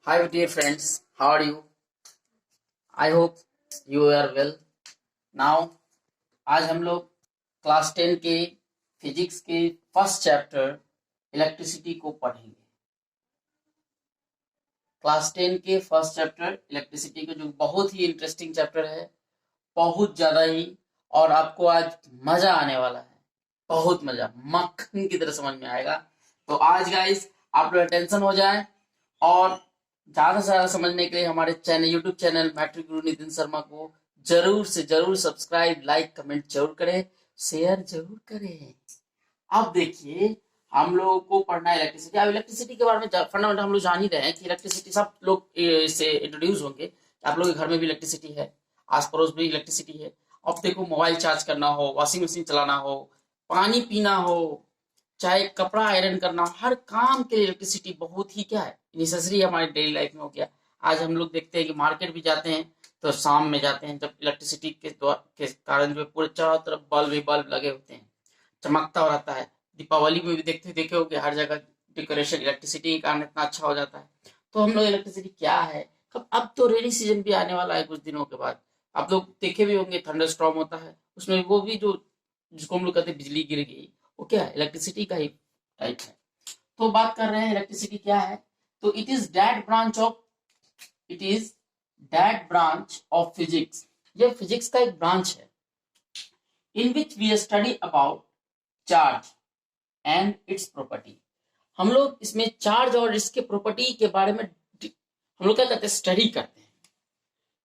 Hi dear friends, how are you? I hope you are well. Now आज हम लोग class 10 के physics के फर्स्ट चैप्टर इलेक्ट्रिसिटी को पढ़ेंगे। क्लास 10 के फर्स्ट चैप्टर इलेक्ट्रिसिटी का जो बहुत ही इंटरेस्टिंग चैप्टर है, बहुत ज्यादा ही, और आपको आज मजा आने वाला है, बहुत मजा, मक्खन की तरह समझ में आएगा। तो आज गाइस आप लोग अटेंशन हो जाए और ज्यादा से ज्यादा समझने के लिए हमारे चैनल यूट्यूब चैनल मैट्रिक गुरु नितिन शर्मा को जरूर से जरूर सब्सक्राइब, लाइक, कमेंट जरूर करें, शेयर जरूर करें। अब देखिए, हम लोगों को पढ़ना है इलेक्ट्रिसिटी। अब इलेक्ट्रिसिटी के बारे में फंडामेंटल हम लोग जान ही रहे हैं कि इलेक्ट्रिसिटी सब लोग इससे इंट्रोड्यूस होंगे। आप लोगों के घर में भी इलेक्ट्रिसिटी है, आस पड़ोस भी इलेक्ट्रिसिटी है। अब देखो, मोबाइल चार्ज करना हो, वॉशिंग मशीन चलाना हो, पानी पीना हो, चाहे कपड़ा आयरन करना, हर काम के लिए इलेक्ट्रिसिटी बहुत ही क्या है, नेसेसरी है हमारी डेली लाइफ में हो गया। आज हम लोग देखते हैं कि मार्केट भी जाते हैं तो शाम में जाते हैं, जब इलेक्ट्रिसिटी के कारण जो पूरे चारों तरफ बल्ब ही बल्ब लगे होते हैं, चमकता हो रहता है। दीपावली में भी देखे होगे, हर जगह डेकोरेशन इलेक्ट्रिसिटी के कारण इतना अच्छा हो जाता है। तो हम लोग इलेक्ट्रिसिटी क्या है, अब तो रेनी सीजन भी आने वाला है कुछ दिनों के बाद। आप लोग देखे भी होंगे, थंडर स्टॉर्म होता है, उसमें वो भी जो जिसको हम लोग कहते हैं बिजली गिर गई, वो क्या है, इलेक्ट्रिसिटी का ही टाइप है। तो बात कर रहे हैं इलेक्ट्रिसिटी क्या है। तो it is that branch of physics, ये फिजिक्स का एक ब्रांच है, in which we study about charge and its property. हम लोग इसमें चार्ज और इसके प्रॉपर्टी के बारे में हम लोग क्या करते हैं, स्टडी करते हैं।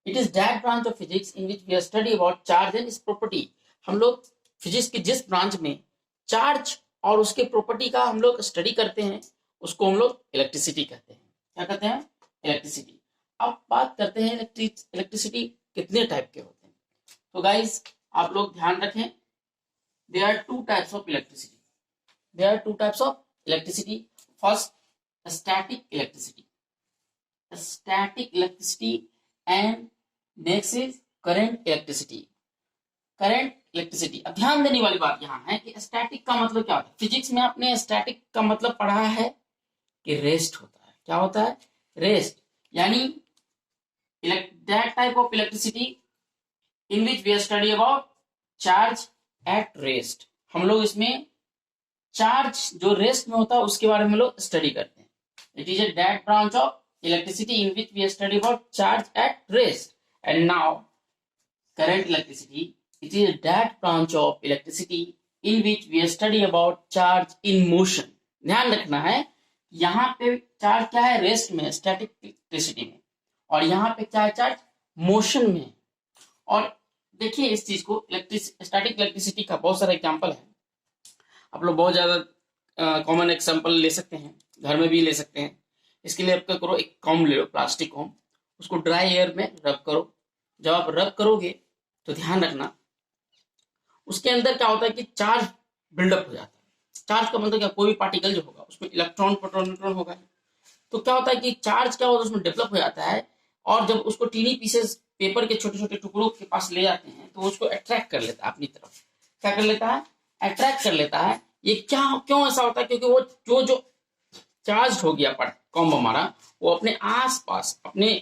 It is that branch of physics in which we study about charge and its property. हम लोग फिजिक्स की जिस ब्रांच में चार्ज और उसके प्रॉपर्टी का हम लोग स्टडी करते हैं, उसको हम लोग इलेक्ट्रिसिटी कहते हैं। क्या कहते हैं? इलेक्ट्रिसिटी। अब बात करते हैं इलेक्ट्रिसिटी कितने टाइप के होते हैं। तो गाइस आप लोग ध्यान रखें, there are two types of electricity. There are two types of electricity. First, static electricity, and next is current electricity. Current electricity. अब ध्यान देने वाली बात यहाँ है कि स्टैटिक का मतलब क्या होता है। फिजिक्स में आपने स्टैटिक का मतलब पढ़ा है कि रेस्ट होता है। क्या होता है? रेस्ट। यानी that type of electricity in which we study about charge at rest. हम लोग इसमें चार्ज जो रेस्ट में होता है उसके बारे में लोग स्टडी करते हैं। It is a that branch of electricity in which we study about charge at rest. And now current electricity, it is that branch of electricity in which we study about charge in motion। ध्यान रखना है, यहाँ पे charge क्या है, rest में, static electricity में, और यहाँ पे क्या है, चार्ज मोशन में। और देखिए इस चीज को, स्टैटिक इलेक्ट्रिसिटी का बहुत सारा एग्जांपल है। आप लोग बहुत ज्यादा कॉमन एग्जांपल ले सकते हैं, घर में भी ले सकते हैं। इसके लिए आप क्या करो, एक कॉम ले लो, प्लास्टिक कॉम, उसको ड्राई एयर में रब करो। जब आप रब करोगे तो ध्यान रखना, उसके अंदर क्या होता है कि चार्ज बिल्डअप हो जाता है। चार्ज का मतलब क्या, कोई भी पार्टिकल जो होगा उसमें इलेक्ट्रॉन, प्रोटॉन, न्यूट्रॉन होगा। तो क्या होता है कि चार्ज क्या होता है, उसमें डेवलप हो जाता है, और जब उसको टीनी पीसेस पेपर के छोटे छोटे टुकड़ों के पास ले जाते हैं तो उसको अट्रैक्ट कर लेता है अपनी तरफ। क्या कर लेता है? अट्रैक्ट कर लेता है। ये क्या, क्यों ऐसा होता है? क्योंकि वो जो चार्ज हो गया कॉम्ब हमारा, वो अपने आस पास, अपने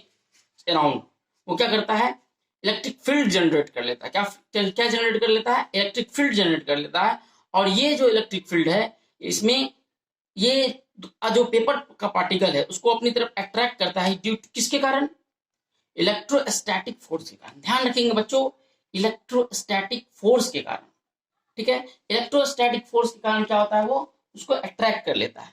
अराउंड, वो क्या करता है, इलेक्ट्रिक फील्ड जनरेट कर लेता है। क्या जनरेट कर लेता है? इलेक्ट्रिक फील्ड जनरेट कर लेता है। और ये जो इलेक्ट्रिक फील्ड है, इसमें ये जो पेपर का पार्टिकल है उसको अपनी तरफ अट्रैक्ट करता है, ड्यू किसके कारण? इलेक्ट्रोस्टैटिक फोर्स के कारण। ध्यान रखेंगे बच्चों, इलेक्ट्रोस्टैटिक फोर्स के कारण। ठीक है, इलेक्ट्रोस्टैटिक फोर्स के कारण क्या होता है, वो उसको अट्रैक्ट कर लेता है।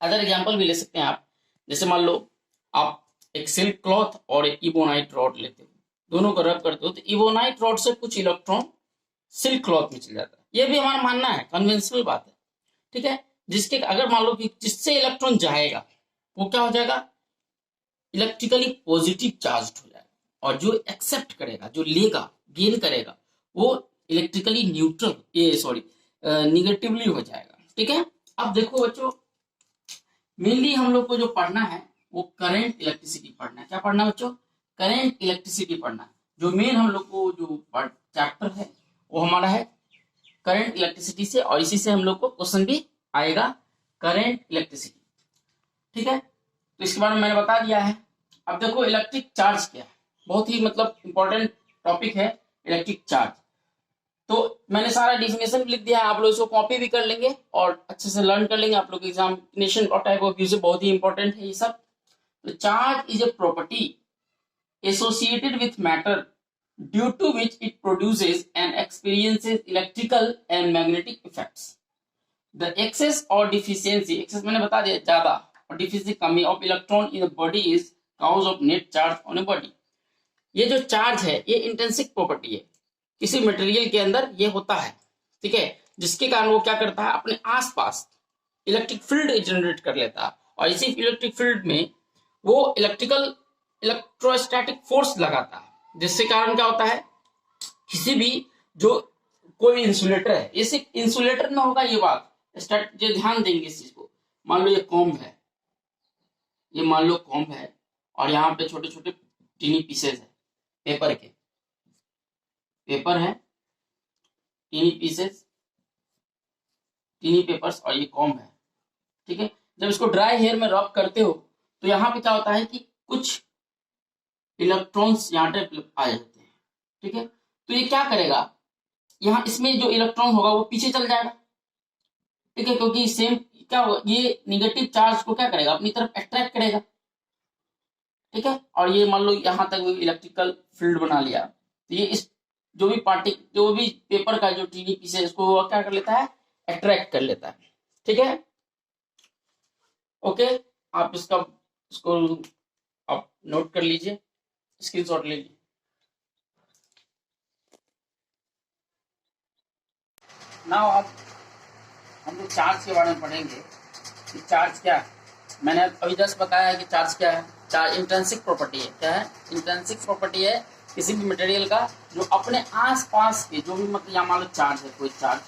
अदर एग्जाम्पल भी ले सकते हैं आप, जैसे मान लो आप एक सिल्क क्लॉथ और एक इबोनाइट रॉड लेते हो, दोनों को रब करते हो, तो इबोनाइट रॉड से कुछ इलेक्ट्रॉन सिल्क क्लॉथ में चल जाता है। ये भी हमारा मानना है, कन्वेंशनल बात है। ठीक है, जिसके अगर मान लो कि जिससे इलेक्ट्रॉन जाएगा वो क्या हो जाएगा, इलेक्ट्रिकली पॉजिटिव चार्ज हो जाएगा, और जो एक्सेप्ट करेगा, जो लेगा, गेन करेगा, वो इलेक्ट्रिकली न्यूट्रल, ये सॉरी निगेटिवली हो जाएगा। ठीक है, अब देखो बच्चों, मेनली हम लोग को जो पढ़ना है वो करंट इलेक्ट्रिसिटी पढ़ना है। क्या पढ़ना है बच्चों? करंट इलेक्ट्रिसिटी पढ़ना है। जो मेन हम लोग को जो चैप्टर है वो हमारा है करंट इलेक्ट्रिसिटी से, और इसी से हम लोग को क्वेश्चन भी आएगा, करंट इलेक्ट्रिसिटी। ठीक है, तो इसके बारे में मैंने बता दिया है। अब देखो इलेक्ट्रिक चार्ज क्या है, बहुत ही मतलब इंपॉर्टेंट टॉपिक है इलेक्ट्रिक चार्ज। तो मैंने सारा डिफिनेशन लिख दिया है, आप लोग इसको कॉपी भी कर लेंगे और अच्छे से लर्न कर लेंगे। आप लोग एग्जामिनेशन और टाइप ऑफ व्यू से बहुत ही इंपॉर्टेंट है ये सब। तो charge is a property associated with matter due to which it produces and experiences electrical and magnetic effects. The excess or deficiency, excess मैंने बता दिया ज्यादा, और deficiency कमी of electron in the body is cause of net charge on a body. ये जो charge है ये इंटेंसिक प्रॉपर्टी है, किसी मटेरियल के अंदर ये होता है, ठीक है, जिसके कारण वो क्या करता है अपने आसपास इलेक्ट्रिक फील्ड जनरेट कर लेता है, और इसी इलेक्ट्रिक फील्ड में वो इलेक्ट्रोस्टैटिक फोर्स लगाता है, जिससे कारण क्या होता है किसी भी जो कोई इंसुलेटर है, ये सिर्फ इंसुलेटर में होगा ये बात, जो ध्यान देंगे इस चीज को। मान लो ये कॉम्ब है, ये मान लो कॉम्ब है, और यहाँ पे छोटे छोटे टीनी पीसेस है पेपर के, पेपर है टीनी पीसेस, टीनी पेपर्स, और ये कॉम्ब है, ठीक है। जब इसको ड्राई हेयर में रब करते हो तो यहाँ पे क्या होता है कि कुछ इलेक्ट्रॉन्स यहाँ पे आ जाते हैं, ठीक है। तो ये क्या करेगा, यहाँ इसमें जो इलेक्ट्रॉन होगा वो पीछे चल जाएगा, ठीक है, क्योंकि सेम क्या होगा, ये निगेटिव चार्ज को क्या करेगा अपनी तरफ अट्रैक्ट करेगा, ठीक है। और ये मान लो यहाँ तक इलेक्ट्रिकल फील्ड बना लिया, तो ये इस जो भी पेपर का जो टीनी पीस है इसको वो क्या कर लेता है अट्रैक्ट कर लेता है, ठीक है। ओके, आप इसको आप नोट कर लीजिए, स्क्रीनशॉट ले लीजिए। नाउ अब हम लोग चार्ज के बारे में पढ़ेंगे कि चार्ज क्या है। मैंने अभी जस्ट बताया है कि चार्ज क्या है। चार्ज इंट्रिंसिक प्रॉपर्टी है। क्या है? इंट्रिंसिक प्रॉपर्टी है किसी भी मटेरियल का जो अपने आसपास के जो भी मतलब यहाँ मान लो चार्ज है, कोई चार्ज,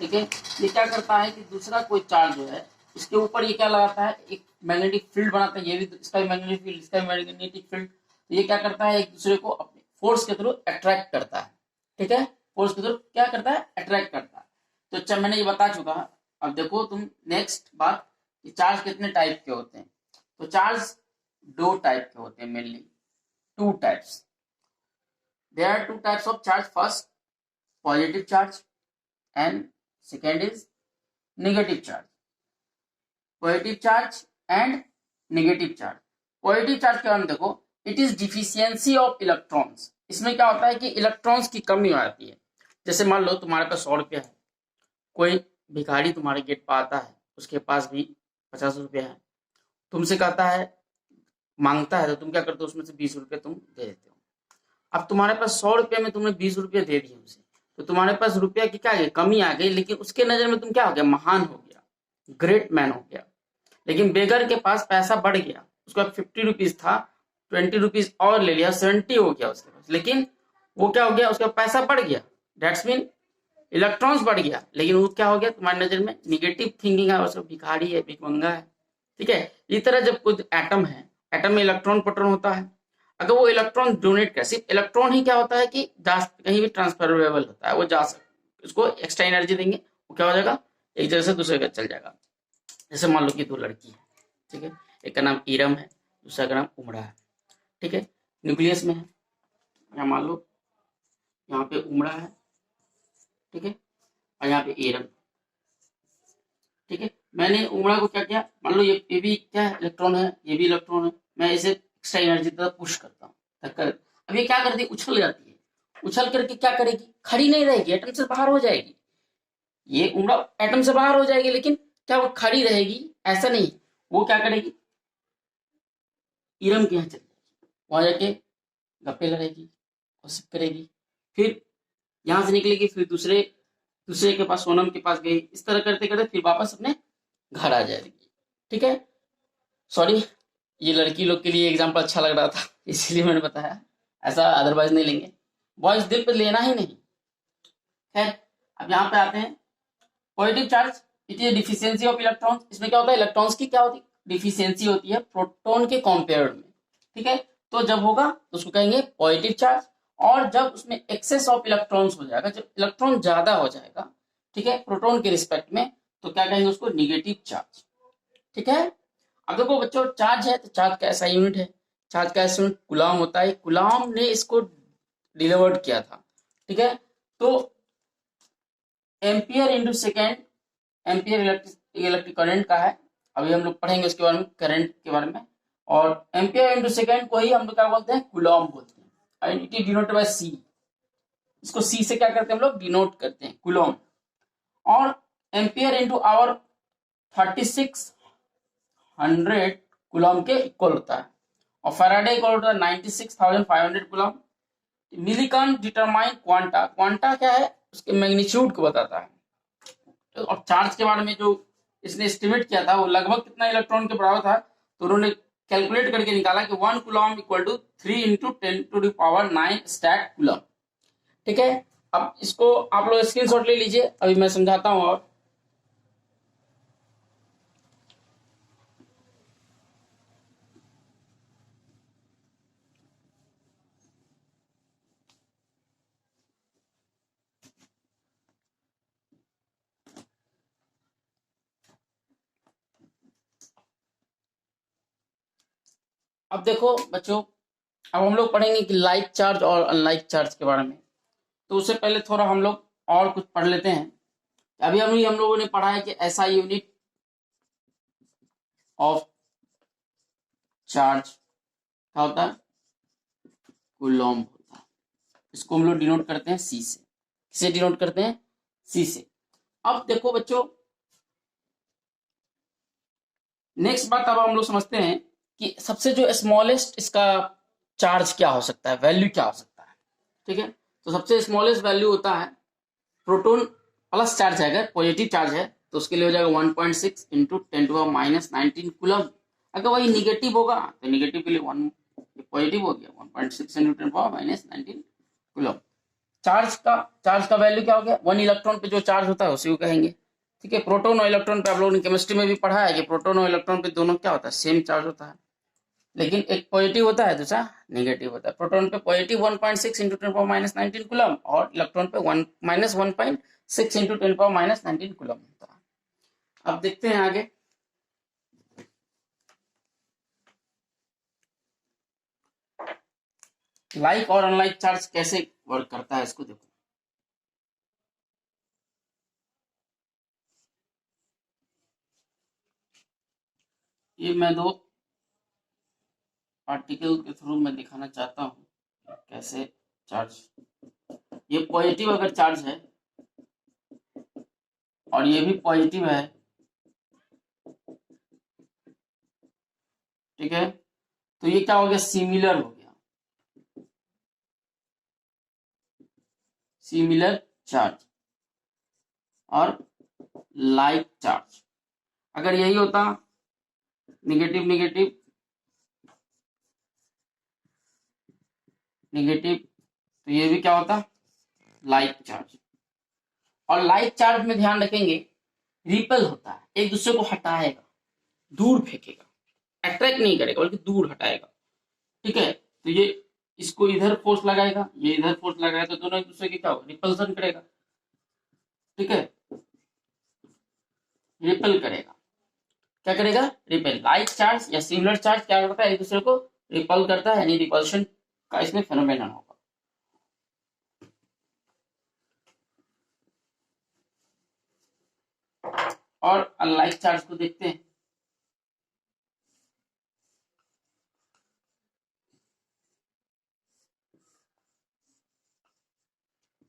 ठीक है, ये क्या करता है कि दूसरा कोई चार्ज जो है इसके ऊपर ये क्या लगाता है, एक मैग्नेटिक फील्ड बनाता है, ये भी इसका भी मैग्नेटिक फील्ड, इसका भी मैग्नेटिक फील्ड। तो ये क्या करता है एक दूसरे को अपने फोर्स के थ्रू अट्रैक्ट करता है, ठीक है, फोर्स के थ्रू क्या करता है अट्रैक्ट करता है। तो अच्छा मैंने ये बता चुका है। अब देखो तुम नेक्स्ट बात कि चार्ज कितने टाइप के होते हैं। तो चार्ज दो टाइप के होते हैं, mainly two types. There are two types of charge, first positive charge and second is negative charge. Positive charge and negative charge. Positive charge के बारे में देखो, it is deficiency of electrons. इसमें क्या होता है कि इलेक्ट्रॉन्स की कमी हो जाती है। जैसे मान लो तुम्हारे पास 100 रुपया है, कोई भिखारी तुम्हारे गेट पर आता है, उसके पास भी 50 रुपया है, तुमसे कहता है, मांगता है, तो तुम क्या करते हो उसमें से 20 रुपये तुम दे देते हो। अब तुम्हारे पास 100 रुपये में तुमने 20 रुपये दे दिए उसे, तो तुम्हारे पास रुपया की क्या है कमी आ गई, लेकिन उसके नजर में तुम क्या हो गया, महान हो गया, ग्रेट मैन हो गया। लेकिन बेगर के पास पैसा बढ़ गया, उसका 50 रुपीज था, 20 रुपीज और ले लिया, 70 हो गया उसके पास, लेकिन वो क्या हो गया, उसका पैसा बढ़ गया, डेट्स मीन इलेक्ट्रॉन्स बढ़ गया, लेकिन वो क्या हो गया तुम्हारी नजर में नेगेटिव थिंकिंग है, उसका भिखारी है, भिखमंगा है, ठीक है। इस तरह जब कोई एटम है, एटम में इलेक्ट्रॉन प्रोटॉन होता है, अगर वो इलेक्ट्रॉन डोनेट करे, सिर्फ इलेक्ट्रॉन ही क्या होता है कि कहीं भी ट्रांसफरेबल होता है, वो जा सकता, उसको एक्स्ट्रा एनर्जी देंगे वो क्या हो जाएगा, एक जगह से दूसरे जगह चल जाएगा। जैसे मान लो कि दो लड़की है, ठीक है, एक का नाम ईरम है, दूसरा का नाम उमड़ा है, ठीक है, न्यूक्लियस में है, यहाँ मान लो यहाँ पे उमड़ा है, ठीक है, और यहाँ पे ईरम, ठीक है। मैंने उमड़ा को क्या किया, मान लो ये भी क्या है इलेक्ट्रॉन है, ये भी इलेक्ट्रॉन है, मैं इसे एक्स्ट्रा एनर्जी तरफ पुश करता हूँ, अब ये क्या करती है, उछल जाती है, उछल करके क्या करेगी, खड़ी नहीं रहेगी, एटम से बाहर हो जाएगी। ये उमड़ा एटम से बाहर हो जाएगी, लेकिन क्या वो खड़ी रहेगी, ऐसा नहीं, वो क्या करेगी, ईरम के यहाँ चल जाएगी, वहां जाके गप्पे लड़ेगी, गॉसिप करेगी, फिर यहां से निकलेगी, फिर दूसरे के पास, सोनम के पास गई, इस तरह करते करते फिर वापस अपने घर आ जाएगी, ठीक है। सॉरी, ये लड़की लोग के लिए एग्जाम्पल अच्छा लग रहा था इसलिए मैंने बताया, ऐसा अदरवाइज नहीं लेंगे, बॉयज दिल पे लेना ही नहीं। खैर अब यहाँ पे आते हैं, positive charge it is deficiency of electrons. इसमें क्या होता है, इलेक्ट्रॉन्स की क्या होती है, डिफिशियंसी होती है प्रोटॉन के कंपेयर में, ठीक है। तो जब होगा तो उसको कहेंगे पॉजिटिव चार्ज, और जब उसमें एक्सेस ऑफ इलेक्ट्रॉन्स हो जाएगा, जब इलेक्ट्रॉन ज्यादा हो जाएगा, ठीक है, प्रोटॉन के रिस्पेक्ट में, तो क्या कहेंगे उसको, निगेटिव चार्ज, ठीक है। अब देखो बच्चों, चार्ज है तो चार्ज का ऐसा यूनिट है, चार्ज का ऐसा यूनिट कूलम होता है, कूलम ने इसको डिलीवर्ड किया था। ठीक है, तो ampere into second, ampere electric current का है, अभी हम लोग पढ़ेंगे उसके बारे में, करंट के बारे में। और एम्पियर इंटू सेकेंड को ही हम लोग क्या बोलते हैं, कूलम बोलते हैं, and it is denoted by C. इसको सी से क्या करते हैं हम लोग, डिनोट करते हैं, कूलम। और एम्पियर इंटू आवर 3600 कूलम के इक्वल होता है, और फैराडे इक्वल होता है 96,500 कूलम। मिलीकन डिटरमाइन क्वांटा, क्वांटा क्या है, उसके मैग्नीट्यूड को बताता है। तो अब चार्ज के बारे में जो इसने एस्टिमेट किया था वो लगभग कितना इलेक्ट्रॉन के बराबर था, तो उन्होंने कैलकुलेट करके निकाला कि 1 coulomb equal to 3 into 10⁹ stat coulomb. ठीक है, अब इसको आप लोग स्क्रीनशॉट ले लीजिए, अभी मैं समझाता हूं। और अब देखो बच्चों, अब हम लोग पढ़ेंगे कि लाइक चार्ज और अनलाइक चार्ज के बारे में। तो उससे पहले थोड़ा हम लोग और कुछ पढ़ लेते हैं। अभी हम लोगों ने पढ़ा है कि ऐसा यूनिट ऑफ चार्ज क्या होता है, कूलम होता है। इसको हम लोग डिनोट करते हैं सी से। किसे डिनोट करते हैं, सी से। अब देखो बच्चों, नेक्स्ट बात अब हम लोग समझते हैं कि सबसे जो स्मॉलेस्ट इसका चार्ज क्या हो सकता है, वैल्यू क्या हो सकता है। ठीक है, तो सबसे स्मॉलेस्ट वैल्यू होता है प्रोटॉन प्लस चार्ज है, अगर पॉजिटिव चार्ज है तो उसके लिए हो जाएगा 1.6 इंटू 10⁻⁻19 कूलम। अगर वही निगेटिव होगा तो निगेटिव के लिए 1, पॉजिटिव हो गया 1.6 इंटू 10⁻⁻19 कूलम। चार्ज का वैल्यू क्या हो गया, 1 इलेक्ट्रॉन पे जो चार्ज होता है उसी को कहेंगे। ठीक है, प्रोटोन और इलेक्ट्रॉन पे आप लोगों ने केमिस्ट्री में भी पढ़ा है कि प्रोटोन और इलेक्ट्रॉन पे दोनों क्या होता है, सेम चार्ज होता है, लेकिन एक पॉजिटिव होता है दूसरा नेगेटिव होता है। प्रोटॉन पे पॉजिटिव 1.6 इंटू 10⁻19 कूलम, और इलेक्ट्रॉन पे 1 - 1.6 इंटू 10⁻19 कूलम होता है। अब देखते हैं आगे। लाइक और अनलाइक चार्ज कैसे वर्क करता है, इसको देखो। ये मैं दो आर्टिकल के थ्रू मैं दिखाना चाहता हूँ कैसे चार्ज, ये पॉजिटिव अगर चार्ज है और ये भी पॉजिटिव है, ठीक है, तो ये क्या हो गया, सिमिलर हो गया, सिमिलर चार्ज। और लाइक चार्ज अगर यही होता निगेटिव निगेटिव निगेटिव, तो ये भी क्या होता, लाइक चार्ज। और लाइक चार्ज में ध्यान रखेंगे रिपल होता है, एक दूसरे को हटाएगा, दूर फेंकेगा, अट्रैक्ट नहीं करेगा बल्कि दूर हटाएगा। ठीक है, तो ये इसको इधर फोर्स लगाएगा, ये इधर फोर्स लगाएगा, तो दोनों एक दूसरे की क्या होगा, रिपल्सन करेगा। ठीक है, रिपल करेगा, क्या करेगा, रिपेल। लाइक चार्ज या सिमिलर चार्ज क्या करता है, एक दूसरे को रिपल करता है, यानी रिपल्शन का इसमें फेनोमेनन होगा। और अनलाइक चार्ज को देखते हैं।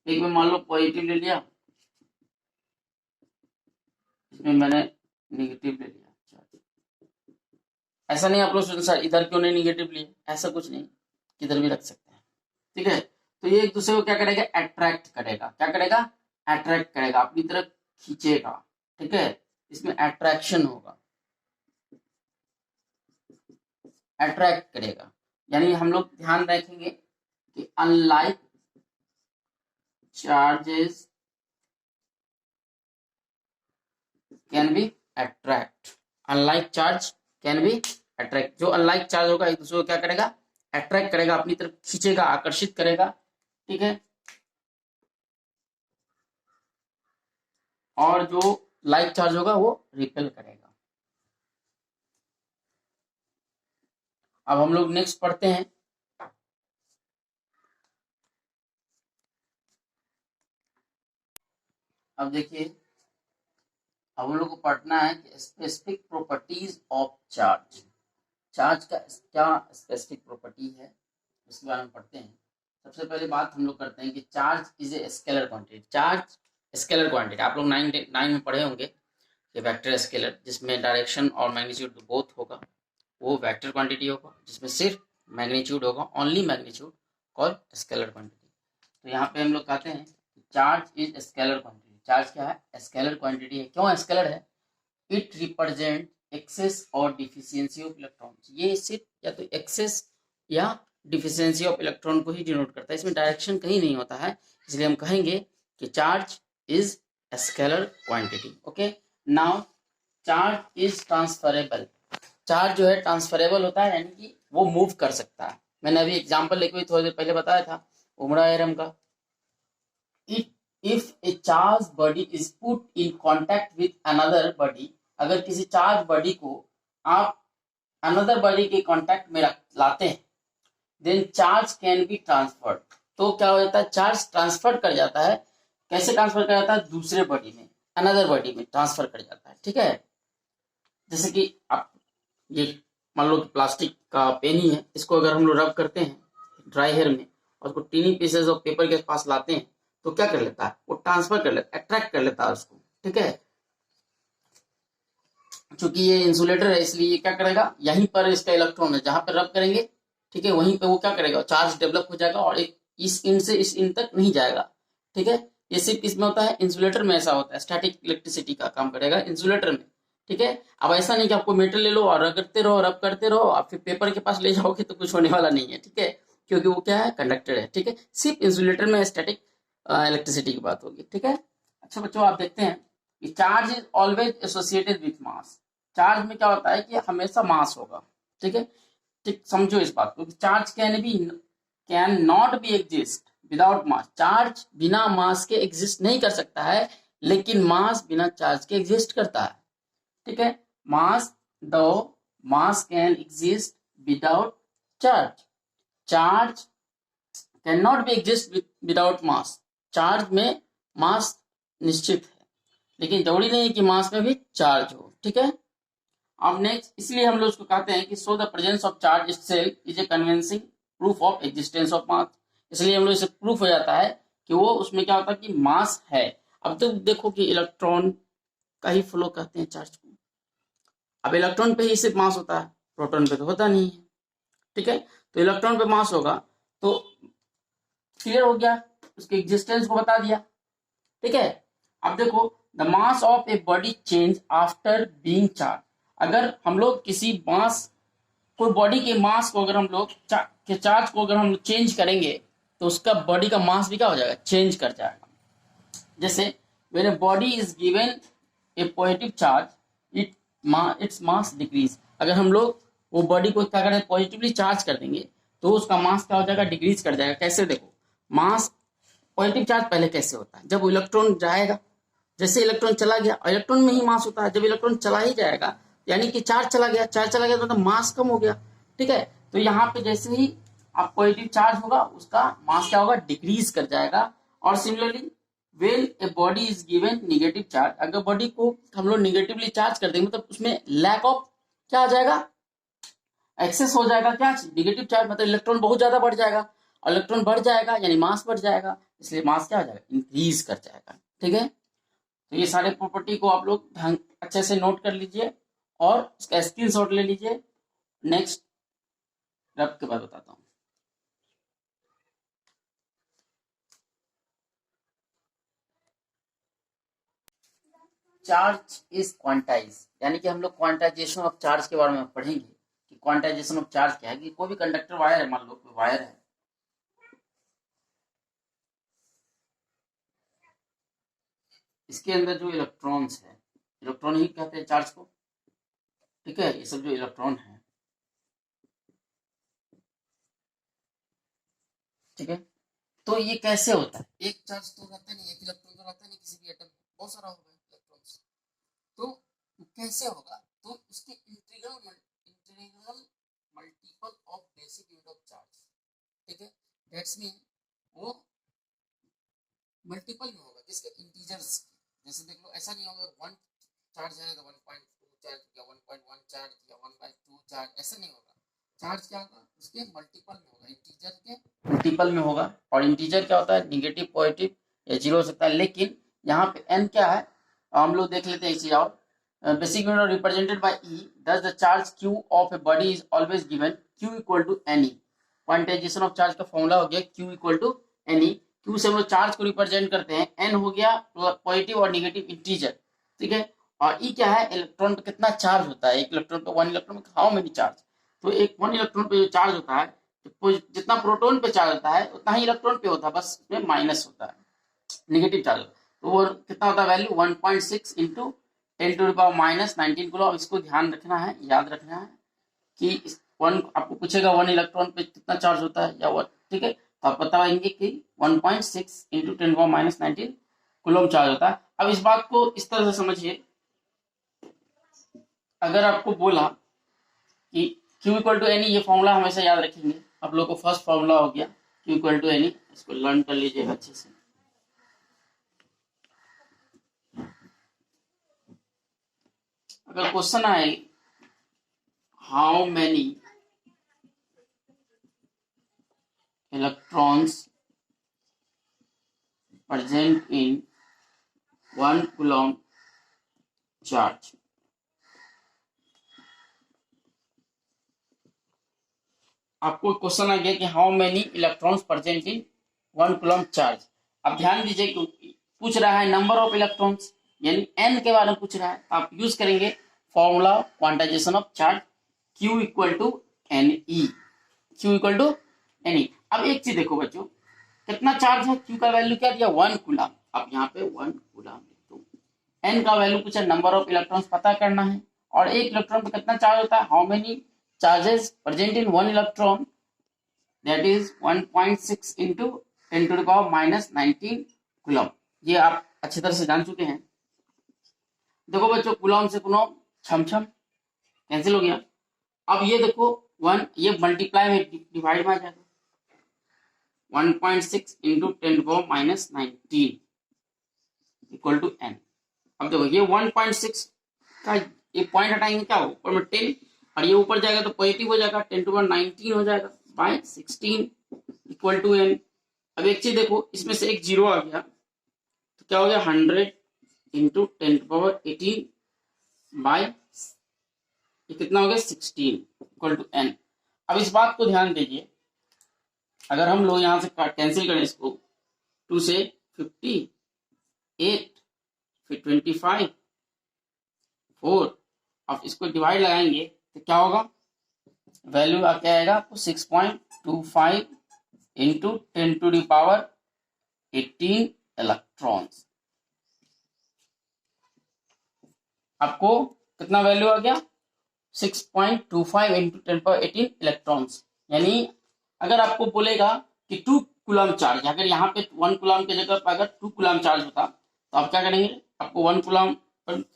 एक में मान लो पॉजिटिव ले लिया, इसमें मैंने निगेटिव ले लिया चार्ज। ऐसा नहीं आप लोग सोचते सर इधर क्यों नहीं निगेटिव लिए, ऐसा कुछ नहीं, किधर भी रख सकते हैं। ठीक है, तो ये एक दूसरे को क्या करेगा, अट्रैक्ट करेगा, क्या करेगा, अट्रैक्ट करेगा, अपनी तरफ खींचेगा। ठीक है, इसमें अट्रैक्शन होगा, अट्रैक्ट करेगा। यानी हम लोग ध्यान रखेंगे कि unlike charges can be attract, unlike charge can B attract. जो अनलाइक चार्ज होगा एक दूसरे को क्या करेगा, अट्रैक्ट करेगा, अपनी तरफ खींचेगा, आकर्षित करेगा। ठीक है, और जो लाइक चार्ज होगा वो रिपेल करेगा। अब हम लोग नेक्स्ट पढ़ते हैं। अब देखिए, अब हम लोग को पढ़ना है कि specific properties of charge. Charge का क्या स्पेसिफिक प्रॉपर्टी है उसके बारे में पढ़ते हैं। सबसे पहले बात हम लोग करते हैं कि charge is a scalar quantity. Charge scalar quantity, आप लोग 9 में पढ़े होंगे कि वेक्टर स्केलर, जिसमें डायरेक्शन और मैग्नीट्यूड बोथ होगा, वो वेक्टर क्वांटिटी होगा। जिसमें सिर्फ मैग्नीट्यूड होगा, only magnitude, called scalar quantity. तो यहाँ पे हम लोग कहते हैं charge is scalar quantity. Charge क्या है? स्केलर क्वांटिटी है। क्यों स्केलर है? इट रिप्रेजेंट एक्सेस और डिफिशियंसी ऑफ इलेक्ट्रॉन्स। ये सिर्फ या तो एक्सेस या डिफिशियंसी ऑफ इलेक्ट्रॉन को ही डिनोट करता है, इसमें डायरेक्शन कहीं नहीं होता है। इसलिए हम कहेंगे कि charge is scalar quantity. Okay, now charge is transferable. Charge जो है ट्रांसफरेबल होता है, यानी कि वो मूव कर सकता है। मैंने अभी एग्जांपल लेके थोड़ी देर पहले बताया था उमड़ा एरम का। If A charge body is put in contact with another body, अगर किसी चार्ज बॉडी को आप अनदर बॉडी के कांटेक्ट में लाते हैं, then charge can be transferred. तो क्या हो जाता है? चार्ज ट्रांसफर कर जाता है। कैसे ट्रांसफर कर जाता है? दूसरे बॉडी में, अनदर बॉडी में ट्रांसफर कर जाता है। ठीक है, जैसे कि आप ये मान लो कि प्लास्टिक का पेन ही है, इसको अगर हम लोग रब करते हैं ड्राई हेयर में और उसको टीनी पीसेस ऑफ पेपर के पास लाते हैं, तो क्या कर लेता है? वो ट्रांसफर कर लेता है, अट्रैक्ट कर लेता है उसको। ठीक है, चूंकि ये इंसुलेटर है इसलिए ये क्या करेगा, यहीं पर इसका इलेक्ट्रॉन है, जहां पर रब करेंगे, ठीक है, वहीं पे वो क्या करेगा, चार्ज डेवलप हो जाएगा और एक इस इन से इस इन तक नहीं जाएगा। ठीक है, ये सिर्फ इसमें होता है, इंसुलेटर में ऐसा होता है, स्टैटिक इलेक्ट्रिसिटी का काम करेगा इंसुलेटर में। ठीक है, अब ऐसा नहीं कि आपको मेटल ले लो और रगड़ते रहो, रब करते रहो, आप फिर पेपर के पास ले जाओगे तो कुछ होने वाला नहीं है। ठीक है, क्योंकि वो क्या है, कंडक्टर है। ठीक है, सिर्फ इंसुलेटर में स्टैटिक इलेक्ट्रिसिटी की बात होगी। ठीक है, अच्छा बच्चों, आप देखते हैं कि charge is always associated with mass. Charge में क्या होता है कि हमेशा मास होगा। ठीक है, ठीक, समझो इस बात को। Charge can not be exist without mass. Charge बिना मास के एग्जिस्ट नहीं कर सकता है, लेकिन मास बिना चार्ज के एग्जिस्ट करता है। ठीक है, मास दो मास can exist without charge. Charge can not be exist without mass. Charge में मास निश्चित है, लेकिन जरूरी नहीं है कि मास में भी चार्ज हो। ठीक है, अब नेक्स्ट, इसलिए हम लोग उसको कहते हैं कि show the presence of charge itself is a convincing proof of existence of mass. इसलिए हम लोग इसे प्रूफ हो जाता है कि वो उसमें क्या होता है कि मास है। अब तो देखो कि इलेक्ट्रॉन का ही फ्लो कहते हैं चार्ज को। अब इलेक्ट्रॉन पे ही सिर्फ मास होता है, प्रोटॉन पे तो होता नहीं है। ठीक है, तो इलेक्ट्रॉन पे मास होगा तो क्लियर हो गया, उसके एग्जिस्टेंस को बता दिया। ठीक है, अब देखो, the mass of a body change after being charge. अगर हम लोग किसी मास, कोई बॉडी के मास को अगर हम लोग के चार्ज को अगर हम चेंज करेंगे, तो उसका बॉडी का मास भी क्या हो जाएगा, चेंज कर जाएगा। जैसे when a body is given A positive charge, its mass decrease. अगर हम लोग वो बॉडी को क्या करें, पॉजिटिवली चार्ज कर देंगे, तो उसका मास क्या हो जाएगा, डिक्रीज कर जाएगा। कैसे? देखो, मास पॉजिटिव चार्ज पहले कैसे होता है, जब इलेक्ट्रॉन जाएगा, जैसे इलेक्ट्रॉन चला गया, इलेक्ट्रॉन में ही मास होता है, जब इलेक्ट्रॉन चला ही जाएगा यानी कि चार्ज चला गया, चार्ज चला गया तो मास कम हो गया। ठीक है, तो यहाँ पे जैसे ही आप पॉजिटिव चार्ज होगा, उसका मास क्या होगा, डिक्रीज कर जाएगा। और similarly when a body is given negative charge, अगर बॉडी को हम लोग निगेटिवली चार्ज कर देंगे, मतलब उसमें लैक ऑफ क्या आ जाएगा, एक्सेस हो जाएगा। क्या चीज, निगेटिव चार्ज, मतलब इलेक्ट्रॉन बहुत ज्यादा बढ़ जाएगा, और इलेक्ट्रॉन बढ़ जाएगा यानी मास बढ़ जाएगा, इसलिए मास क्या हो जाएगा, इंक्रीज कर जाएगा। ठीक है, तो ये सारे प्रॉपर्टी को आप लोग ढंग अच्छे से नोट कर लीजिए और इसका स्क्रीनशॉट ले लीजिए। नेक्स्ट रब के बाद बताता हूँ। चार्ज इज क्वांटाइज, यानी कि हम लोग क्वांटाइजेशन ऑफ चार्ज के बारे में पढ़ेंगे कि क्वांटाइजेशन ऑफ चार्ज क्या है। कि कोई भी कंडक्टर वायर है, मान लो कोई वायर है, इसके अंदर जो इलेक्ट्रॉन्स है, इलेक्ट्रॉन ही कहते हैं चार्ज को। ठीक है, ये सब जो इलेक्ट्रॉन है, ठीक है, तो ये कैसे होता है, एक चार्ज तो रहता नहीं, एक इलेक्ट्रॉन तो रहता नहीं किसी भी एटम में, बहुत सारा होगा इलेक्ट्रॉन्स। तो कैसे होगा, तो उसके इंटीग्रल मल्टीपल ठीक है, डेट्स में वो मल्टीपल में होगा किसके, इंटीजर्स। जैसे देख लो, ऐसा नहीं होगा 1 चार्ज है तो 1.2 चार्ज या 1.1 चार्ज या 1/2 चार्ज, ऐसा नहीं होगा। चार्ज क्या होगा, उसके मल्टीपल में होगा, इंटीजर के मल्टीपल में होगा। और इंटीजर क्या होता है, निगेटिव, पॉजिटिव या जीरो हो सकता है। लेकिन यहाँ पे n क्या है, हम लोग देख लेते हैं इसे। और basic unit represented by E, thus the charge Q of a body is always given Q equal to Ne। Quantization of charge का फॉर्मूला हो गया Q equal to Ne। Q से हम लोग चार्ज को रिप्रेजेंट करते हैं, N हो गया पॉजिटिव और निगेटिव इंटीजर, ठीक है। और E क्या है, इलेक्ट्रॉन पे कितना चार्ज होता है, एक इलेक्ट्रॉन पे, 1 इलेक्ट्रॉन पे हाउ मेनी चार्ज। तो एक 1 इलेक्ट्रॉन पे जो चार्ज होता है, तो जितना प्रोटॉन पे चार्ज होता है उतना ही इलेक्ट्रॉन पे होता है, बस उसमें माइनस होता है, निगेटिव चार्ज। तो वो कितना होता है वैल्यू, 1.6 इंटू 10⁻⁻19 कूलम। इसको ध्यान रखना है, याद रखना है कि वन आपको पूछेगा 1 इलेक्ट्रॉन पे कितना चार्ज होता है या वन, ठीक है। तो आप बताएंगे कि 1.6 इंटू 10⁻⁻19 कूलम चार्ज होता है। अब इस बात को इस तरह से समझिए, अगर आपको बोला कि Q इक्वल टू एनी, ये फॉर्मूला हमेशा याद रखेंगे। आप लोग को फर्स्ट फॉर्मूला हो गया Q इक्वल टू एनी, इसको लर्न कर लीजिएगा अच्छे से। अगर क्वेश्चन आए how many electrons present in 1 coulomb charge, आपको क्वेश्चन आ गया कि how many electrons present in 1 coulomb charge. अब ध्यान दीजिए कि पूछ रहा है नंबर ऑफ इलेक्ट्रॉन्स, यानी n के बारे में पूछ रहा है। आप यूज करेंगे formula quantization of charge Q equal to Ne। Q equal to Ne। अब एक चीज देखो बच्चों, कितना चार्ज है, Q का वैल्यू क्या दिया, 1 कूलम्ब। अब यहाँ पे 1 कूलम्ब लिख दो। n का वैल्यू पूछा, नंबर ऑफ इलेक्ट्रॉन्स पता करना है, और एक इलेक्ट्रॉन पे कितना चार्ज होता है, how many charges present in 1 electron, that is 1.6 into 10⁻⁻19 coulomb. ये आप अच्छी तरह से जान चुके हैं। देखो बच्चों, कूलम्ब से कूलम्ब छम छम कैंसिल हो गया। अब ये देखो 1, ये मल्टीप्लाई में डिवाइड में आ जाएगा, 1.6 इंटू 10⁻⁻19 इक्वल टू n। अब देखो ये 1.6 का ये पॉइंट हटाएंगे, क्या हो, ऊपर में 10, और ये ऊपर जाएगा तो पॉजिटिव हो जाएगा, 10⁻19 हो जाएगा बाय 16 इक्वल टू n। अब एक चीज देखो, इसमें से एक जीरो आ गया तो क्या हो गया, 100 इंटू 10⁻18 बाय ये कितना हो गया, 16 इक्वल टू n। अब इस बात को ध्यान दीजिए, अगर हम लोग यहां से कैंसिल करें इसको, 2 से 58, फिर 25, 4, अब इसको डिवाइड लगाएंगे तो क्या होगा, वैल्यू क्या आएगा आपको, 6.25 इंटू 10⁻18 इलेक्ट्रॉन्स। आपको कितना वैल्यू आ गया, 6.25 इंटू 10⁻18 इलेक्ट्रॉन्स। यानी अगर आपको बोलेगा कि 2 कूलम्ब चार्ज, अगर यहाँ पे 1 कूलम्ब की जगह पर अगर 2 कूलम्ब चार्ज होता तो आप क्या करेंगे, आपको 1 कूलम्ब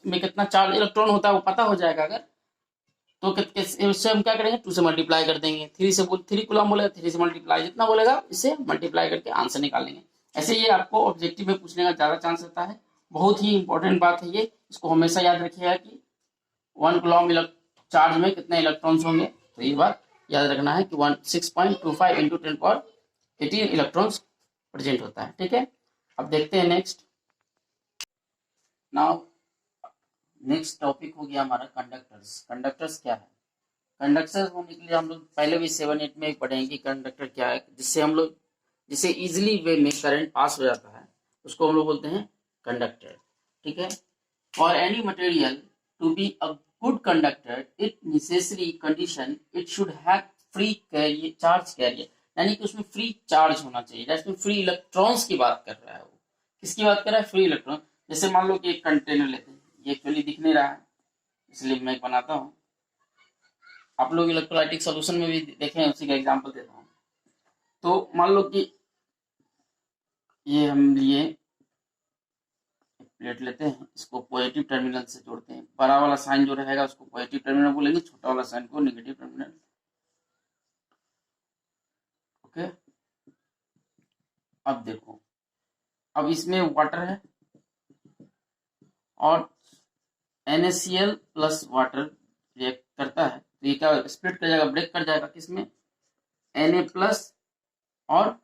में कितना चार्ज इलेक्ट्रॉन होता है वो पता हो जाएगा। अगर तो इससे हम क्या करेंगे, 2 से मल्टीप्लाई कर देंगे, 3 से 3 कूलम्ब बोलेगा, 3 से मल्टीप्लाई, जितना बोलेगा इससे मल्टीप्लाई करके आंसर निकालेंगे। ऐसे ये आपको ऑब्जेक्टिव में पूछने का ज्यादा चांस रहता है। बहुत ही इंपॉर्टेंट बात है ये, इसको हमेशा याद रखिएगा कि 1 कूलम्ब चार्ज में कितने इलेक्ट्रॉन्स होंगे। तो ये बात याद रखना है कि 6.25 इंटू 10⁻18 इलेक्ट्रॉन्स प्रेजेंट होता है, ठीक है। अब देखते हैं नेक्स्ट। नाउ नेक्स्ट टॉपिक हो गया हमारा कंडक्टर्स। कंडक्टर्स क्या है, कंडक्टर्स होने के लिए हम लोग पहले भी 7-8 में पढ़ेंगे कि कंडक्टर क्या है, जिससे इजिली वे में करंट पास हो जाता है, उसको हम लोग बोलते हैं कंडक्टर, ठीक है। For any material to be a good conductor, it necessary condition it should have free carrier, charge carrier, यानी कि उसमें फ्री चार्ज होना चाहिए। जैसे फ्री इलेक्ट्रॉन्स की बात कर रहा है वो, किसकी बात कर रहा है, फ्री इलेक्ट्रॉन। जैसे मान लो कि एक कंटेनर लेते हैं, ये एक्चुअली दिख नहीं रहा है इसलिए मैं बनाता हूँ, आप लोग इलेक्ट्रोलाइटिक सॉल्यूशन में भी देखें, उसी का एग्जांपल देता हूँ। तो मान लो कि ये हम लिए प्लेट लेते हैं, इसको पॉजिटिव टर्मिनल से जोड़ते हैं, बड़ा वाला साइन जो रहेगा उसको पॉजिटिव टर्मिनल बोलेंगे, छोटा वाला साइन को नेगेटिव टर्मिनल, ओके। अब देखो, अब इसमें वाटर है और NaCl प्लस वाटर रिएक्ट करता है, तो ये क्या स्प्लिट कर जाएगा, ब्रेक कर जाएगा, किसमें, Na प्लस और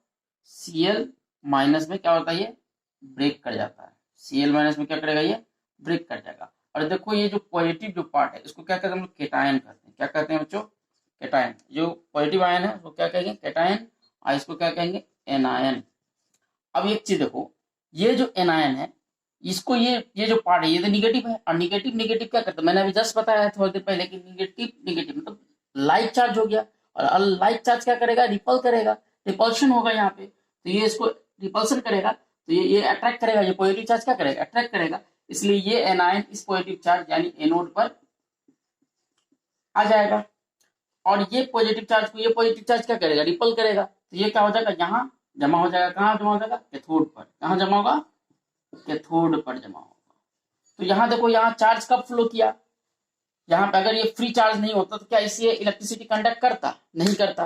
Cl माइनस में क्या होता है, ये ब्रेक कर जाता है। Cl माइनस में क्या करेगा, ये ब्रेक कर जाएगा। और देखो ये जो पॉजिटिव जो पार्ट है इसको क्या कहते हैं हम लोग, केटायन कहते हैं। क्या कहते हैं बच्चों, केटायन। जो पॉजिटिव आयन है उसको क्या कहेंगे, केटायन, और इसको क्या कहेंगे, एनायन। अब एक चीज देखो, ये जो एनायन है इसको ये जो पार्ट है ये तो निगेटिव है, और निगेटिव निगेटिव क्या करता है, मैंने अभी जस्ट बताया थोड़ी देर पहले कि निगेटिव निगेटिव मतलब लाइक चार्ज हो गया, और लाइक चार्ज क्या करेगा, रिपल करेगा, रिपल्शन होगा यहाँ पे, तो ये इसको रिपल्सन करेगा, तो ये अट्रैक्ट करेगा, ये पॉजिटिव चार्ज क्या करेगा, अट्रैक्ट करेगा। इसलिए ये एनायन इस पॉजिटिव चार्ज यानी एनोड पर आ जाएगा, और ये पॉजिटिव चार्ज को ये पॉजिटिव चार्ज क्या करेगा, रिपल करेगा, तो ये क्या हो जाएगा, यहाँ जमा हो जाएगा। कहाँ जमा हो जाएगा, कैथोड पर। कहाँ जमा होगा, कैथोड पर जमा होगा। तो यहाँ देखो, यहाँ चार्ज कब फ्लो किया, यहाँ पे अगर ये फ्री चार्ज नहीं होता तो क्या इससे इलेक्ट्रिसिटी कंडक्ट करता, नहीं करता।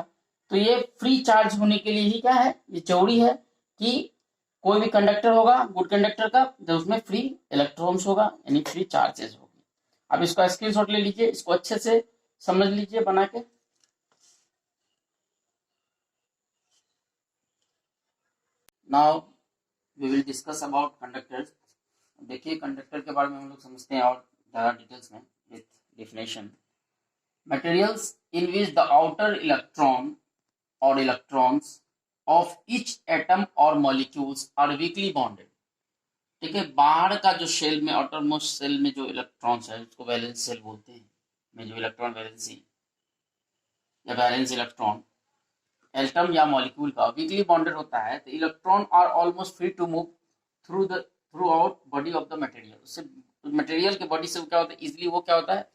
तो ये फ्री चार्ज होने के लिए ही क्या है, ये चौड़ी है कि कोई भी कंडक्टर होगा गुड कंडक्टर का, जब उसमें फ्री इलेक्ट्रॉन्स होगा यानी फ्री चार्जेस होगी। अब इसका स्क्रीनशॉट ले लीजिए, इसको अच्छे से समझ लीजिए बना के। Now we will discuss about conductors. देखिए कंडक्टर के बारे में हम लोग समझते हैं और ज़्यादा डिटेल्स में with definition. Materials in which the outer electron और इलेक्ट्रॉन्स ऑफ ईच एटम और मॉलिक्यूल्स आर वीकली बॉन्डेड। ठीक है, बाहर का जो शेल में, आउटर मोस्ट शेल में जो इलेक्ट्रॉन्स है उसको वैलेंस शेल बोलते हैं, में जो इलेक्ट्रॉन वैलेंसी या वैलेंस इलेक्ट्रॉन एटम या मॉलिक्यूल का वीकली बॉन्डेड होता है, तो electron are almost free to move throughout body of the material. उससे मटेरियल के बॉडी से क्या होता है, इजिली वो क्या होता है,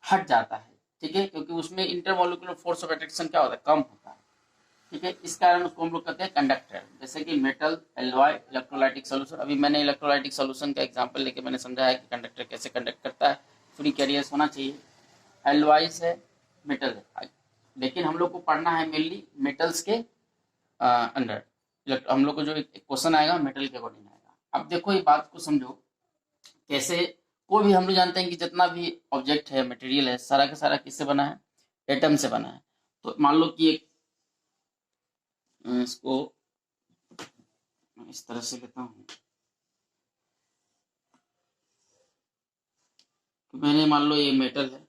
हट जाता है। ठीक है, क्योंकि उसमें इंटरमोलिकुलर फोर्स ऑफ अट्रैक्शन क्या होता है, कम होता है। ठीक है, इस कारण उसको हम लोग कहते हैं कंडक्टर। जैसे कि मेटल, एलॉय, इलेक्ट्रोलाइटिक सोल्यूशन। अभी मैंने इलेक्ट्रोलाइटिक सोल्यूशन का एग्जांपल लेके मैंने समझाया कि कंडक्टर कैसे कंडक्ट करता है, फ्री कैरियर्स होना चाहिए। एलॉयस है, मेटल है, लेकिन हम लोग को पढ़ना है मेनली मेटल्स के अंडर। हम लोग को जो एक क्वेश्चन आएगा मेटल के अकॉर्डिंग आएगा। अब देखो ये बात को समझो कैसे। कोई भी हम लोग जानते हैं कि जितना भी ऑब्जेक्ट है, मटेरियल है, सारा का सारा किससे बना है, एटम से बना है। तो मान लो कि एक इसको इस तरह से लेता हूँ कि मैंने मान लो ये मेटल है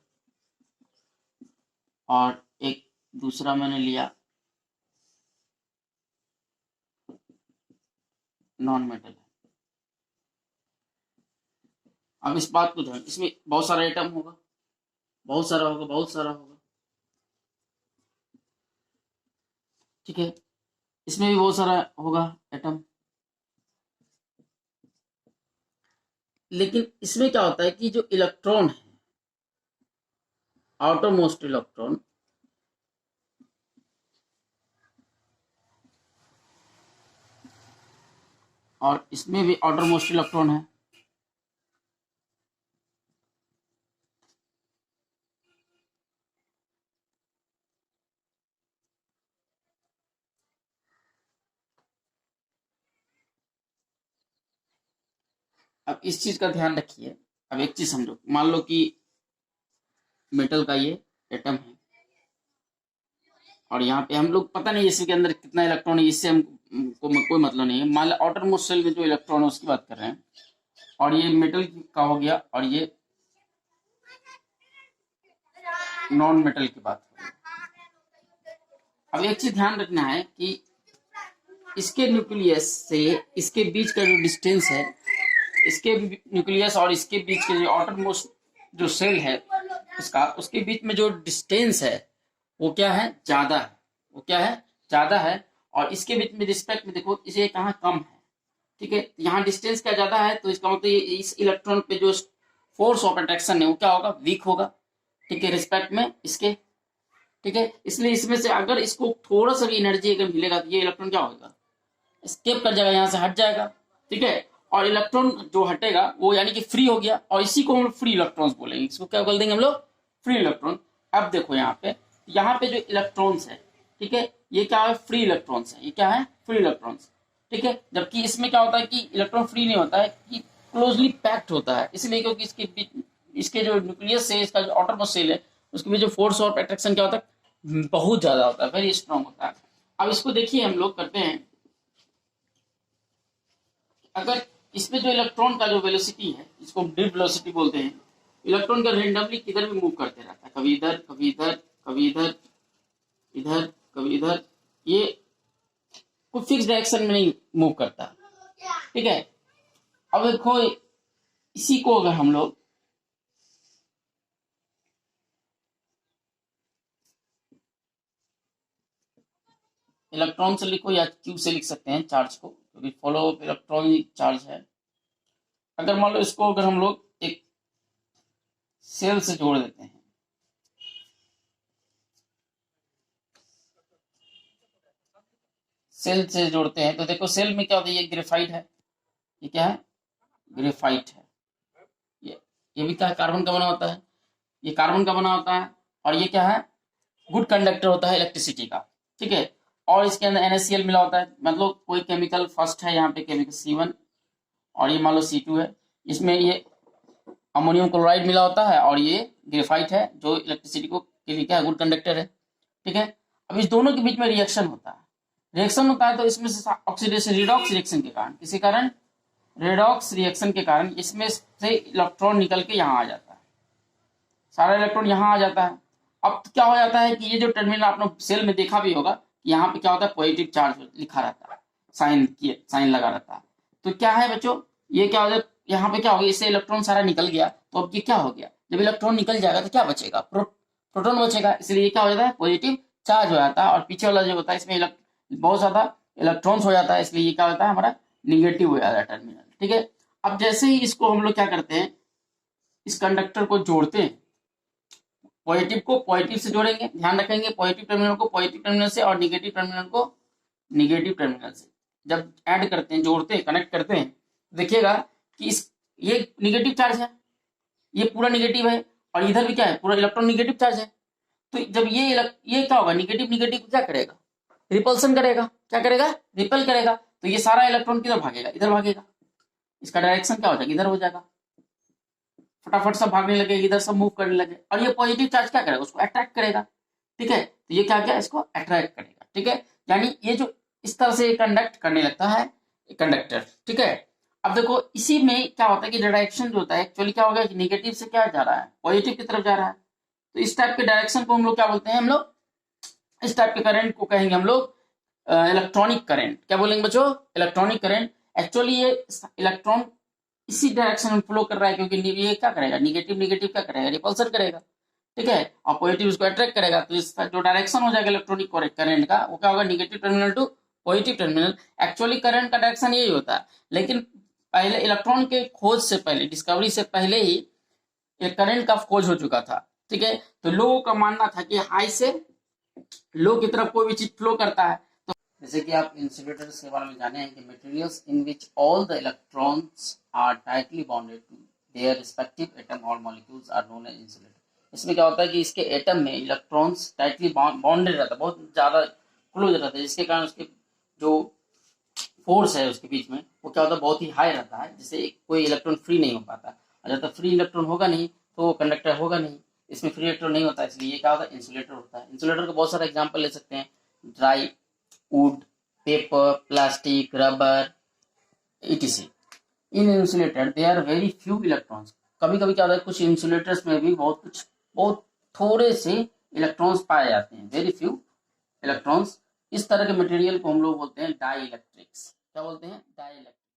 और एक दूसरा मैंने लिया नॉन मेटल है। अब इस बात को ध्यान, इसमें बहुत सारा एटम होगा, बहुत सारा होगा, बहुत सारा होगा। ठीक है, इसमें भी बहुत सारा होगा एटम। लेकिन इसमें क्या होता है कि जो इलेक्ट्रॉन है, आउटर मोस्ट इलेक्ट्रॉन, और इसमें भी आउटर मोस्ट इलेक्ट्रॉन है। अब इस चीज का ध्यान रखिए। अब एक चीज समझो, मान लो कि मेटल का ये एटम है और यहाँ पे हम लोग पता नहीं इसके अंदर कितना इलेक्ट्रॉन है, इससे हमको कोई मतलब नहीं है। मान लो आउटर मोस्ट शेल में जो इलेक्ट्रॉन है उसकी बात कर रहे हैं, और ये मेटल का हो गया और ये नॉन मेटल की बात हो गई। अब एक चीज ध्यान रखना है कि इसके न्यूक्लियस से इसके बीच का जो डिस्टेंस है, इसके न्यूक्लियस और इसके बीच के जो आउटर मोस्ट जो सेल है इसका, उसके बीच में जो डिस्टेंस है वो क्या है, ज्यादा है। वो क्या है, ज्यादा है। और इसके बीच में रिस्पेक्ट में देखो इसे कहाँ कम है। ठीक है, यहाँ डिस्टेंस क्या ज्यादा है, तो इसका मतलब इस इलेक्ट्रॉन पे जो फोर्स ऑफ अट्रैक्शन है वो क्या होगा, वीक होगा। ठीक है, रिस्पेक्ट में इसके। ठीक है, इसलिए इसमें से अगर इसको थोड़ा सा भी एनर्जी अगर मिलेगा तो ये इलेक्ट्रॉन क्या होगा, स्केप कर जाएगा, यहाँ से हट जाएगा। ठीक है, और इलेक्ट्रॉन जो हटेगा वो यानी कि फ्री हो गया, और इसी को हम लोग फ्री इलेक्ट्रॉन्स बोलेंगे। इसको क्या बोल देंगे हम लोग, फ्री इलेक्ट्रॉन। अब देखो यहाँ पे जो इलेक्ट्रॉन्स है, ठीक है, ये क्या है, फ्री इलेक्ट्रॉन्स है, ये क्या है, फ्री इलेक्ट्रॉन्स, ठीक है। जबकि इसमें क्या होता है कि इलेक्ट्रॉन फ्री नहीं होता है, कि क्लोजली पैक्ड होता है, इसलिए क्योंकि इसके जो न्यूक्लियस है, इसका जो आउटर मोस्ट शेल है, उसके बीच जो फोर्स ऑफ अट्रैक्शन क्या होता है, बहुत ज्यादा होता है, वेरी स्ट्रांग होता है। अब इसको देखिए हम लोग करते हैं, अगर इसमें जो इलेक्ट्रॉन का जो वेलोसिटी है, इसको ड्रिफ्ट वेलोसिटी बोलते हैं, इलेक्ट्रॉन का रेंडमली किधर भी मूव करते रहता है, कभी इधर कभी इधर कभी इधर, इधर कभी इधर, ये कोई फिक्स डायरेक्शन में नहीं मूव करता, ठीक है। अब देखो इसी को अगर हम लोग इलेक्ट्रॉन से लिखो या क्यू से लिख सकते हैं चार्ज को, क्योंकि फॉलो इलेक्ट्रॉनिक चार्ज है। अगर मान लो इसको अगर हम लोग एक सेल से जोड़ देते हैं, सेल से जोड़ते हैं, तो देखो सेल में क्या होता है, ये ग्रेफाइट है, ये क्या है, ग्रेफाइट है, ये भी क्या कार्बन का बना होता है, ये कार्बन का बना होता है, और ये क्या है, गुड कंडक्टर होता है इलेक्ट्रिसिटी का, ठीक है। और इसके अंदर NaCl मिला होता है, मतलब कोई केमिकल फर्स्ट है यहाँ पे, केमिकल C1, और ये मान लो C2 है, इसमें ये अमोनियम क्लोराइड मिला होता है, और ये ग्रेफाइट है जो इलेक्ट्रिसिटी को के लिए क्या है, गुड कंडक्टर है, ठीक है। अब इस दोनों के बीच में रिएक्शन होता है, रिएक्शन होता है तो इसमें से ऑक्सीडेशन रिडॉक्स रिएक्शन के कारण, किसी कारण रेडॉक्स रिएक्शन के कारण इसमें से इलेक्ट्रॉन निकल के यहाँ आ जाता है, सारा इलेक्ट्रॉन यहाँ आ जाता है। अब क्या हो जाता है कि ये जो टर्मिनल आपने सेल में देखा भी होगा, यहाँ पे क्या होता है, पॉजिटिव चार्ज लिखा रहता है, साइन लगा रहता है। तो क्या है बच्चों, ये क्या हो जाए, यहाँ पे क्या हो गया, इससे इलेक्ट्रॉन सारा निकल गया, तो अब ये क्या हो गया, जब इलेक्ट्रॉन निकल जाएगा तो क्या बचेगा, प्रोटॉन बचेगा, इसलिए ये क्या हो जाता है, पॉजिटिव चार्ज हो जाता है, और पीछे वाला जो होता है इसमें बहुत ज्यादा इलेक्ट्रॉन्स हो जाता है, इसलिए ये क्या होता है, हमारा निगेटिव हो जाता है टर्मिनल, ठीक है। अब जैसे ही इसको हम लोग क्या करते हैं, इस कंडक्टर को जोड़ते हैं, पॉजिटिव को पॉजिटिव से जोड़ेंगे, ध्यान रखेंगे, पॉजिटिव टर्मिनल को पॉजिटिव टर्मिनल से और निगेटिव टर्मिनल को निगेटिव टर्मिनल से जब ऐड करते हैं, जोड़ते हैं, कनेक्ट करते हैं, देखिएगा कि इस ये निगेटिव चार्ज है, ये पूरा निगेटिव है, और इधर भी क्या है, पूरा इलेक्ट्रॉन निगेटिव चार्ज है। तो जब ये क्या होगा, निगेटिव निगेटिव क्या करेगा, रिपल्सन करेगा, क्या करेगा, रिपेल करेगा, तो ये सारा इलेक्ट्रॉन किधर भागेगा, इधर भागेगा, इसका डायरेक्शन क्या हो जाएगा, इधर हो जाएगा, फटाफट सब भागने लगे, इधर सब मूव करने लगे, और ये पॉजिटिव चार्ज क्या करेगा, उसको अट्रैक्ट करेगा, ठीक है। तो ये क्या क्या इसको अट्रैक्ट करेगा, ठीक है, यानी ये जो इस तरह से कंडक्ट करने लगता है कंडक्टर, ठीक है। अब देखो इसी में क्या होता है कि डायरेक्शन जो होता है एक्चुअली क्या होगा, निगेटिव से क्या जा रहा है, पॉजिटिव की तरफ जा रहा है, तो इस टाइप के डायरेक्शन को हम लोग क्या बोलते हैं, हम लोग इस टाइप के करंट को कहेंगे हम लोग इलेक्ट्रॉनिक करंट, क्या बोलेंगे बच्चों, इलेक्ट्रॉनिक करंट। एक्चुअली ये इलेक्ट्रॉन इसी डायरेक्शन में फ्लो कर रहा है, क्योंकि ये क्या करेगा, निगेटिव निगेटिव क्या करेगा, रिपल्सन करेगा, ठीक है, और पॉजिटिव उसको अट्रैक्ट करेगा, तो इसका जो डायरेक्शन हो जाएगा इलेक्ट्रॉनिक करंट का, वो क्या होगा, negative terminal to positive terminal. Actually current का डायरेक्शन यही होता है, लेकिन पहले इलेक्ट्रॉन के खोज से पहले, डिस्कवरी से पहले ही करंट का खोज हो चुका था, ठीक है। तो लोगों का मानना था कि हाई से लो की तरफ कोई भी चीज फ्लो करता है। तो जैसे कि आप इंसुलेटर्स के बारे में जाने हैं कि materials in which all the electrons are tightly bonded to their respective atom और molecules are known as insulator. इसमें क्या होता है कि इसके एटम में इलेक्ट्रॉन्स टाइटली बॉन्डेड रहता है, बहुत ज्यादा क्लोज रहता है, जिसके कारण उसके जो फोर्स है उसके बीच में वो क्या होता है, बहुत ही हाई रहता है, जिससे कोई इलेक्ट्रॉन फ्री नहीं हो पाता, और जब तक फ्री इलेक्ट्रॉन होगा नहीं तो वो कंडक्टर होगा नहीं, इसमें फ्री इलेक्ट्रॉन नहीं होता, इसलिए ये क्या होता है, इंसुलेटर होता है। इंसुलेटर का बहुत सारा एग्जांपल ले सकते हैं, dry wood, paper, plastic, rubber, etc। In insulator they are very few electrons. कभी कभी क्या होता है, कुछ इंसुलेटर्स में भी बहुत थोड़े से इलेक्ट्रॉन्स पाए जाते हैं, वेरी फ्यू इलेक्ट्रॉन्स। इस तरह के मटेरियल को हम लोग बोलते हैं डाई इलेक्ट्रिक्स। क्या बोलते हैं, डाई इलेक्ट्रिक।